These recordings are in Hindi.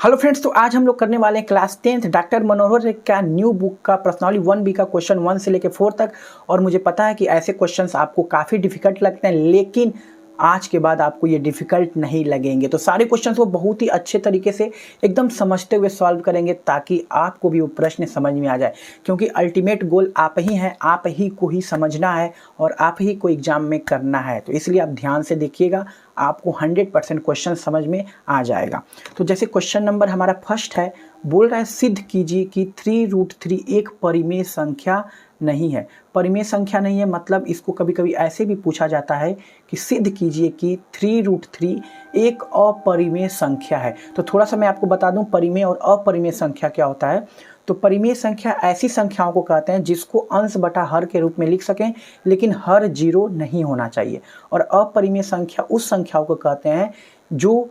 हेलो फ्रेंड्स, तो आज हम लोग करने वाले हैं क्लास 10th डॉक्टर मनोहर का न्यू बुक का पर्सनली 1B का क्वेश्चन 1 से लेकर 4 तक। और मुझे पता है कि ऐसे क्वेश्चंस आपको काफ़ी डिफिकल्ट लगते हैं, लेकिन आज के बाद आपको ये डिफिकल्ट नहीं लगेंगे। तो सारे क्वेश्चंस वो बहुत ही अच्छे तरीके से एकदम समझते हुए सॉल्व करेंगे ताकि आपको भी वो प्रश्न समझ में आ जाए, क्योंकि अल्टीमेट गोल आप ही हैं, आप ही को ही समझना है और आप ही को एग्जाम में करना है। तो इसलिए आप ध्यान से देखिएगा, आपको 100% क्वेश्चन समझ में आ जाएगा। तो जैसे क्वेश्चन नंबर हमारा फर्स्ट है, बोल रहा है सिद्ध कीजिए कि 3√3 एक परिमेय संख्या नहीं है। परिमेय संख्या नहीं है मतलब इसको कभी कभी ऐसे भी पूछा जाता है कि सिद्ध कीजिए कि 3√3 एक अपरिमेय संख्या है। तो थोड़ा सा मैं आपको बता दूं परिमेय और अपरिमेय संख्या क्या होता है। तो परिमेय संख्या ऐसी संख्याओं को कहते हैं जिसको अंश बटा हर के रूप में लिख सकें, लेकिन हर जीरो नहीं होना चाहिए। और अपरिमेय संख्या उस संख्याओं को कहते हैं जो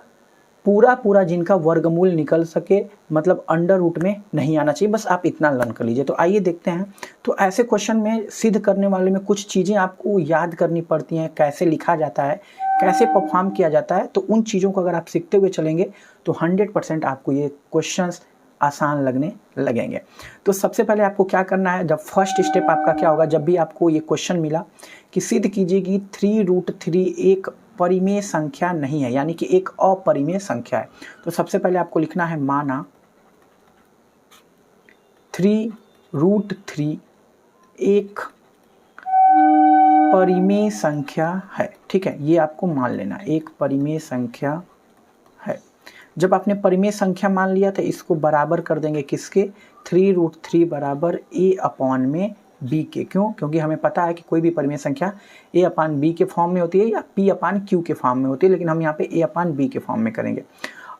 पूरा पूरा जिनका वर्गमूल निकल सके, मतलब अंडर रूट में नहीं आना चाहिए। बस आप इतना लर्न कर लीजिए। तो आइए देखते हैं। तो ऐसे क्वेश्चन में सिद्ध करने वाले में कुछ चीज़ें आपको याद करनी पड़ती हैं, कैसे लिखा जाता है, कैसे परफॉर्म किया जाता है। तो उन चीज़ों को अगर आप सीखते हुए चलेंगे तो 100% आपको ये क्वेश्चंस आसान लगने लगेंगे। तो सबसे पहले आपको क्या करना है, जब फर्स्ट स्टेप आपका क्या होगा, जब भी आपको ये क्वेश्चन मिला कि सिद्ध कीजिए कि 3√3 एक परिमेय संख्या नहीं है, यानी कि एक अपरिमेय संख्या है, तो सबसे पहले आपको लिखना है माना 3√3 एक परिमेय संख्या है। ठीक है, ये आपको मान लेना, एक परिमेय संख्या है। जब आपने परिमेय संख्या मान लिया तो इसको बराबर कर देंगे किसके, 3√3 बराबर a/b के। क्यों? क्योंकि हमें पता है कि कोई भी परिमेय संख्या a/b के फॉर्म में होती है या p/q के फॉर्म में होती है, लेकिन हम यहाँ पे a/b के फॉर्म में करेंगे।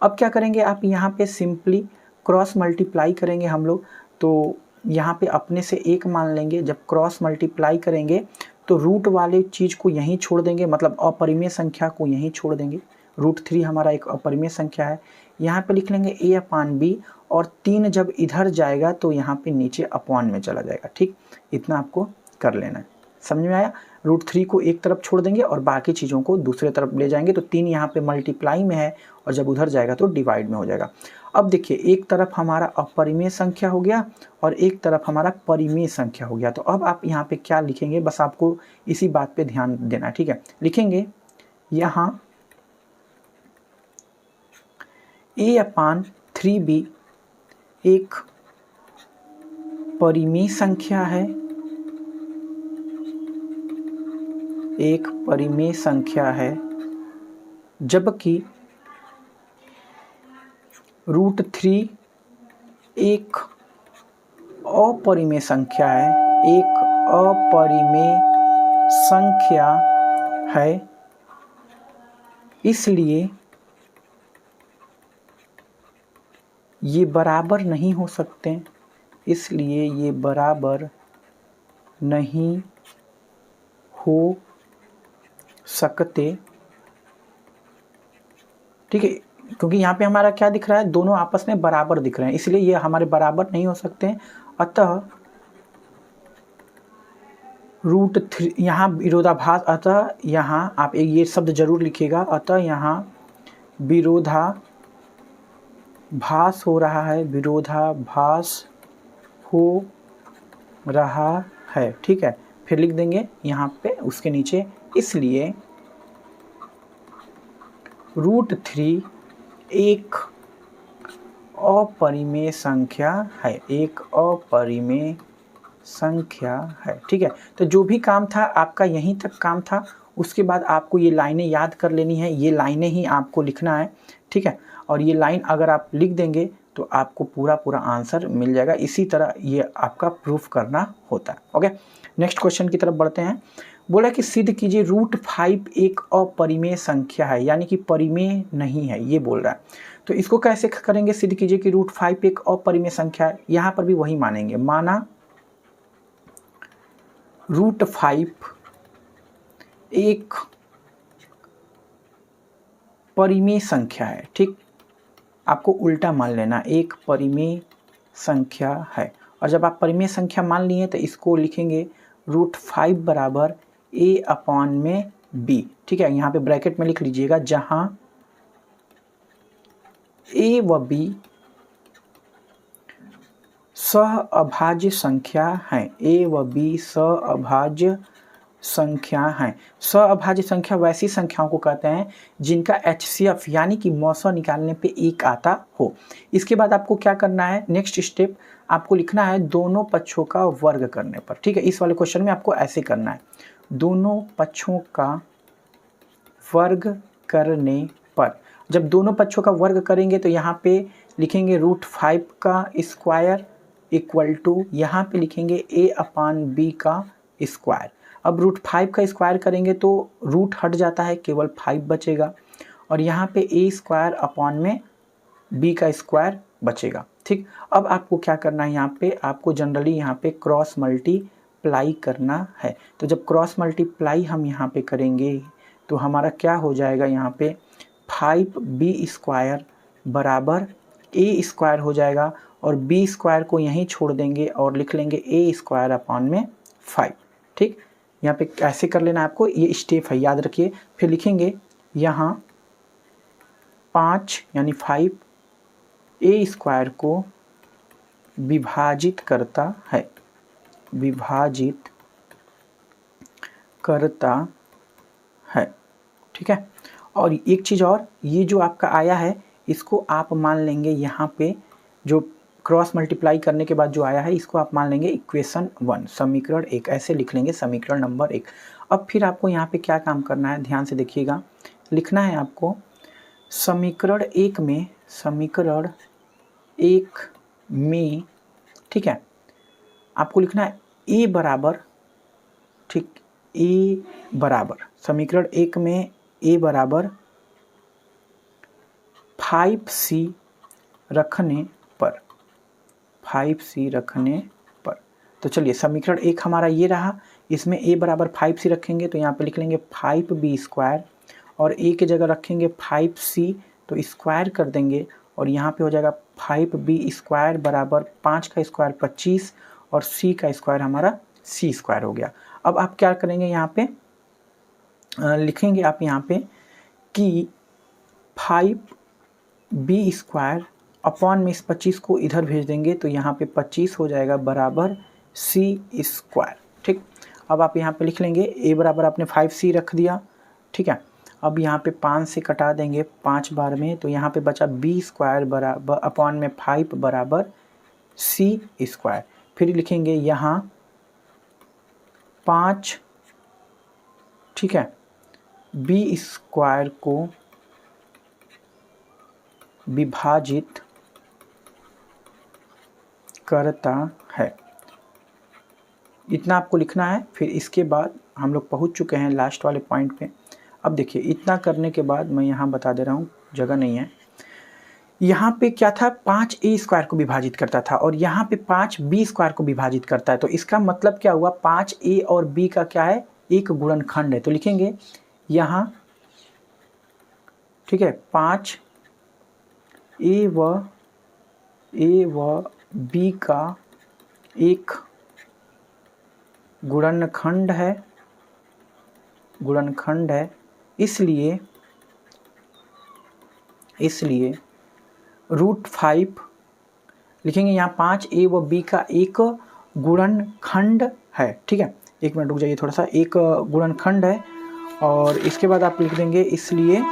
अब क्या करेंगे, आप यहाँ पे सिंपली क्रॉस मल्टीप्लाई करेंगे हम लोग। तो यहाँ पे अपने से एक मान लेंगे, जब क्रॉस मल्टीप्लाई करेंगे तो रूट वाले चीज़ को यहीं छोड़ देंगे, मतलब अपरिमेय संख्या को यहीं छोड़ देंगे। √3 हमारा एक अपरिमेय संख्या है, यहाँ पे लिख लेंगे a/b, और 3 जब इधर जाएगा तो यहाँ पे नीचे अपॉन में चला जाएगा। ठीक, इतना आपको कर लेना है। समझ में आया? √3 को एक तरफ छोड़ देंगे और बाकी चीज़ों को दूसरे तरफ ले जाएंगे। तो 3 यहाँ पे मल्टीप्लाई में है और जब उधर जाएगा तो डिवाइड में हो जाएगा। अब देखिए, एक तरफ हमारा अपरिमेय संख्या हो गया और एक तरफ हमारा परिमेय संख्या हो गया। तो अब आप यहाँ पे क्या लिखेंगे, बस आपको इसी बात पे ध्यान देना है। ठीक है, लिखेंगे यहाँ a/3b एक परिमेय संख्या है, एक परिमेय संख्या है, जबकि √3 एक अपरिमेय संख्या है, एक अपरिमेय संख्या है। इसलिए ये बराबर नहीं हो सकते, इसलिए ये बराबर नहीं हो सकते। ठीक है, क्योंकि यहाँ पे हमारा क्या दिख रहा है, दोनों आपस में बराबर दिख रहे हैं, इसलिए ये हमारे बराबर नहीं हो सकते। अतः √3 यहाँ विरोधाभास, अतः यहाँ आप ये शब्द जरूर लिखिएगा, अतः यहाँ विरोधाभास हो रहा है, विरोधाभास हो रहा है। ठीक है, फिर लिख देंगे यहाँ पे उसके नीचे, इसलिए √3 एक अपरिमेय संख्या है, एक अपरिमेय संख्या है। ठीक है, तो जो भी काम था आपका यहीं तक काम था, उसके बाद आपको ये लाइनें याद कर लेनी है, ये लाइनें ही आपको लिखना है। ठीक है, और ये लाइन अगर आप लिख देंगे तो आपको पूरा पूरा आंसर मिल जाएगा। इसी तरह ये आपका प्रूफ करना होता है। ओके, नेक्स्ट क्वेश्चन की तरफ बढ़ते हैं। बोला कि सिद्ध कीजिए √5 एक अपरिमेय संख्या है, यानी कि परिमेय नहीं है, ये बोल रहा है। तो इसको कैसे करेंगे, सिद्ध कीजिए कि √5 एक अपरिमेय संख्या है। यहाँ पर भी वही मानेंगे, माना √5 एक परिमेय संख्या है। ठीक, आपको उल्टा मान लेना, एक परिमेय संख्या है। और जब आप परिमेय संख्या मान लिए तो इसको लिखेंगे √5 बराबर a/b। ठीक है, यहाँ पे ब्रैकेट में लिख लीजिएगा, जहाँ ए व बी सहअभाज्य संख्या हैं। ए व बी सहअभाज्य संख्या हैं। सहअभाज्य संख्या वैसी संख्याओं को कहते हैं जिनका HCF यानी कि मौसा निकालने पे 1 आता हो। इसके बाद आपको क्या करना है, नेक्स्ट स्टेप आपको लिखना है दोनों पक्षों का वर्ग करने पर। ठीक है, इस वाले क्वेश्चन में आपको ऐसे करना है, दोनों पक्षों का वर्ग करने पर। जब दोनों पक्षों का वर्ग करेंगे तो यहाँ पे लिखेंगे √5 का स्क्वायर इक्वल टू, यहाँ पे लिखेंगे a/b का स्क्वायर। अब √5 का स्क्वायर करेंगे तो रूट हट जाता है, केवल 5 बचेगा और यहाँ पे a² अपॉन में b का स्क्वायर बचेगा। ठीक, अब आपको क्या करना है, यहाँ पे आपको जनरली यहाँ पे क्रॉस मल्टीप्लाई करना है। तो जब क्रॉस मल्टीप्लाई हम यहाँ पे करेंगे तो हमारा क्या हो जाएगा, यहाँ पे 5b² बराबर a² हो जाएगा और b² को यहीं छोड़ देंगे और लिख लेंगे a² अपॉन में 5। ठीक, यहाँ पे ऐसे कर लेना आपको, ये स्टेप है याद रखिए। फिर लिखेंगे यहाँ 5 यानी 5 a² को विभाजित करता है, विभाजित करता है। ठीक है, और एक चीज़ और, ये जो आपका आया है इसको आप मान लेंगे यहाँ पे जो क्रॉस मल्टीप्लाई करने के बाद जो आया है इसको आप मान लेंगे इक्वेशन 1, समीकरण 1, ऐसे लिख लेंगे समीकरण नंबर 1। अब फिर आपको यहाँ पे क्या काम करना है, ध्यान से देखिएगा, लिखना है आपको समीकरण 1 में, समीकरण 1 में, ठीक है, आपको लिखना है a बराबर, ठीक, a बराबर, समीकरण 1 में a बराबर 5c रखने पर, 5c रखने पर। तो चलिए समीकरण 1 हमारा ये रहा, इसमें a बराबर 5c रखेंगे तो यहाँ पे लिख लेंगे 5b² और a की जगह रखेंगे 5c तो स्क्वायर कर देंगे और यहाँ पे हो जाएगा 5b² बराबर 5 का स्क्वायर 25 और c का स्क्वायर हमारा c² हो गया। अब आप क्या करेंगे, यहाँ पे लिखेंगे आप यहाँ पे कि 5b² अपॉन में इस 25 को इधर भेज देंगे तो यहाँ पे 25 हो जाएगा बराबर c²। ठीक, अब आप यहाँ पे लिख लेंगे a बराबर आपने 5c रख दिया। ठीक है, अब यहाँ पे 5 से कटा देंगे 5 बार में तो यहाँ पे बचा b² बराबर अपॉन में 5 बराबर c²। फिर लिखेंगे यहाँ 5, ठीक है, b² को विभाजित करता है, इतना आपको लिखना है। फिर इसके बाद हम लोग पहुंच चुके हैं लास्ट वाले पॉइंट पे। अब देखिए इतना करने के बाद मैं यहाँ बता दे रहा हूँ, जगह नहीं है, यहाँ पे क्या था, 5a² को विभाजित करता था और यहाँ पे 5b² को विभाजित करता है। तो इसका मतलब क्या हुआ, 5a और b का क्या है, एक गुणनखंड है। तो लिखेंगे यहाँ, ठीक है, 5a व b का एक गुणनखंड है, गुणनखंड है, इसलिए √5 लिखेंगे यहाँ 5a व b का एक गुणनखंड है। ठीक है, एक मिनट रुक जाइए थोड़ा सा, एक गुणनखंड है और इसके बाद आप लिख देंगे, इसलिए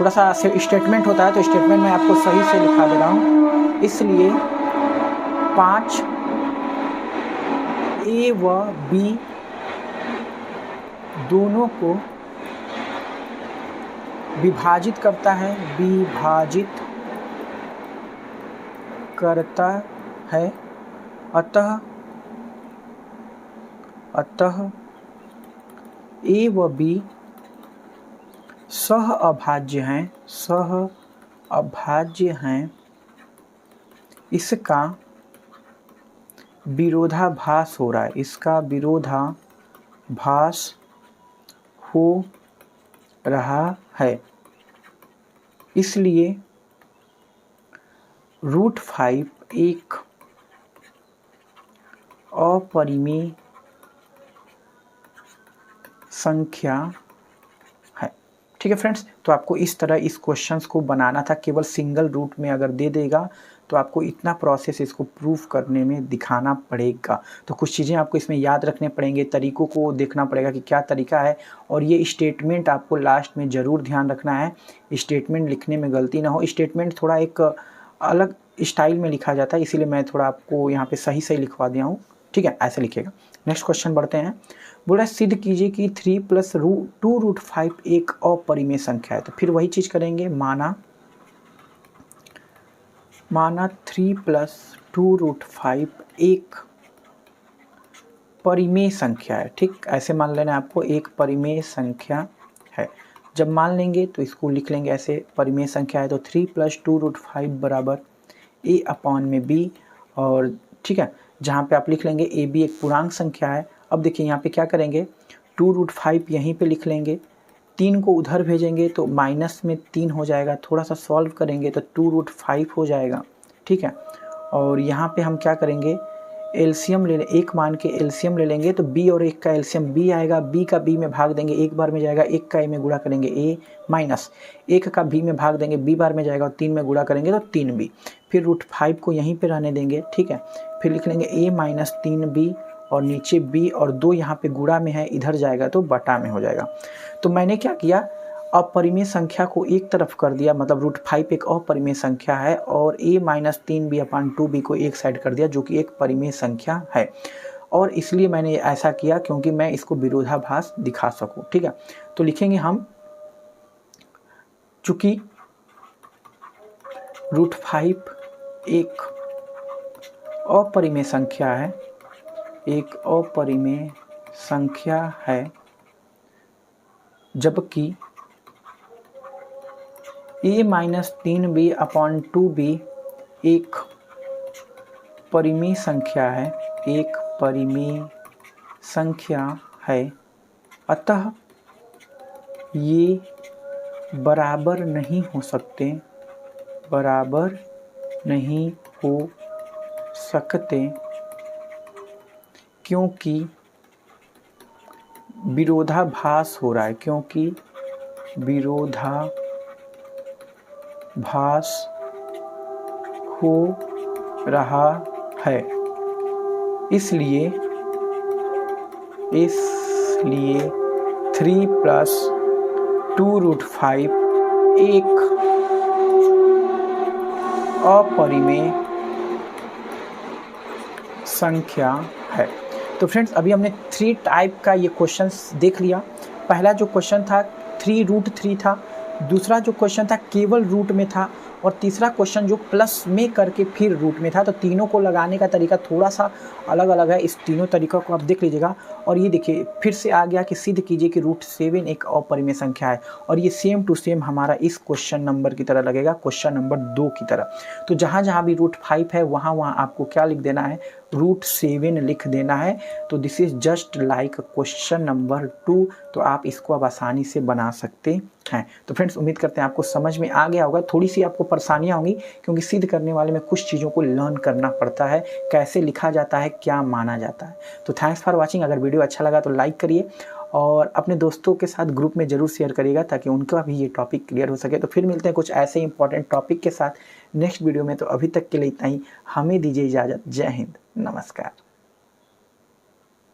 थोड़ा सा स्टेटमेंट होता है तो स्टेटमेंट में आपको सही से लिखा दे रहा हूँ, इसलिए 5a व b दोनों को विभाजित करता है, विभाजित करता है, अतः a व b सहअभाज्य हैं, सहअभाज्य हैं, इसका विरोधाभास हो रहा है, इसका विरोधाभास हो रहा है, इसलिए √5 एक अपरिमेय संख्या है। ठीक है फ्रेंड्स, तो आपको इस तरह इस क्वेश्चंस को बनाना था। केवल सिंगल रूट में अगर दे देगा तो आपको इतना प्रोसेस इसको प्रूव करने में दिखाना पड़ेगा। तो कुछ चीज़ें आपको इसमें याद रखने पड़ेंगे, तरीकों को देखना पड़ेगा कि क्या तरीका है। और ये स्टेटमेंट आपको लास्ट में ज़रूर ध्यान रखना है, स्टेटमेंट लिखने में गलती ना हो। स्टेटमेंट थोड़ा एक अलग स्टाइल में लिखा जाता है, इसीलिए मैं थोड़ा आपको यहाँ पे सही सही लिखवा दिया हूँ। ठीक है, ऐसे लिखिएगा। नेक्स्ट क्वेश्चन बढ़ते हैं। बोला सिद्ध कीजिए कि 3 + 2√5 एक अपरिमेय संख्या है। तो फिर वही चीज़ करेंगे, माना 3 + 2√5 एक परिमेय संख्या है। ठीक, ऐसे मान लेना आपको, एक परिमेय संख्या है। जब मान लेंगे तो इसको लिख लेंगे ऐसे, परिमेय संख्या है तो 3 + 2√5 बराबर a/b। और ठीक है, जहाँ पे आप लिख लेंगे ab एक पूर्णांक संख्या है। अब देखिए यहाँ पे क्या करेंगे, 2√5 यहीं पे लिख लेंगे, 3 को उधर भेजेंगे तो माइनस में 3 हो जाएगा। थोड़ा सा सॉल्व करेंगे तो 2√5 हो जाएगा। ठीक है, और यहाँ पे हम क्या करेंगे, एलसीएम ले लें, एक मान के एलसीएम ले लेंगे तो b और 1 का एलसीएम b आएगा। b का b में भाग देंगे, एक बार में जाएगा, 1 का a में गुणा करेंगे a माइनस 1 का b में भाग देंगे, b बार में जाएगा और 3 में गुणा करेंगे तो 3b। फिर √5 को यहीं पे रहने देंगे। ठीक है, फिर लिख लेंगे a माइनस 3b और नीचे b और 2 यहाँ पे गुणा में है, इधर जाएगा तो बटा में हो जाएगा। तो मैंने क्या किया, अपरिमेय संख्या को एक तरफ कर दिया, मतलब √5 एक अपरिमेय संख्या है और a माइनस 3b/2b को एक साइड कर दिया, जो कि एक परिमेय संख्या है। और इसलिए मैंने ऐसा किया क्योंकि मैं इसको विरोधाभास दिखा सकूं। ठीक है, तो लिखेंगे हम, चूंकि √5 एक अपरिमेय संख्या है, एक अपरिमेय संख्या है, जबकि a माइनस 3b/2b एक परिमेय संख्या है, एक परिमेय संख्या है, अतः ये बराबर नहीं हो सकते, बराबर नहीं हो सकते, क्योंकि विरोधाभास हो रहा है, क्योंकि विरोधाभास हो रहा है। इसलिए 3 + 2√5 एक अपरिमेय संख्या है। तो फ्रेंड्स, अभी हमने 3 टाइप का ये क्वेश्चंस देख लिया। पहला जो क्वेश्चन था 3√3 था, दूसरा जो क्वेश्चन था केवल रूट में था, और तीसरा क्वेश्चन जो प्लस में करके फिर रूट में था। तो तीनों को लगाने का तरीका थोड़ा सा अलग अलग है, इस तीनों तरीक़ों को आप देख लीजिएगा। और ये देखिए फिर से आ गया कि सिद्ध कीजिए कि √7 एक अपरिमेय संख्या है, और ये सेम टू सेम हमारा इस क्वेश्चन नंबर की तरह लगेगा, क्वेश्चन नंबर 2 की तरह। तो जहाँ जहाँ भी √5 है वहाँ वहाँ आपको क्या लिख देना है, √7 लिख देना है। तो this is just like question number 2। तो आप इसको अब आसानी से बना सकते हैं। तो फ्रेंड्स, उम्मीद करते हैं आपको समझ में आ गया होगा। थोड़ी सी आपको परेशानियां होंगी क्योंकि सिद्ध करने वाले में कुछ चीज़ों को लर्न करना पड़ता है, कैसे लिखा जाता है, क्या माना जाता है। तो थैंक्स फॉर वॉचिंग। अगर वीडियो अच्छा लगा तो लाइक करिए और अपने दोस्तों के साथ ग्रुप में ज़रूर शेयर करिएगा ताकि उनका भी ये टॉपिक क्लियर हो सके। तो फिर मिलते हैं कुछ ऐसे इंपॉर्टेंट टॉपिक के साथ नेक्स्ट वीडियो में। तो अभी तक के लिए इतना ही, हमें दीजिए इजाज़त। जय हिंद, नमस्कार।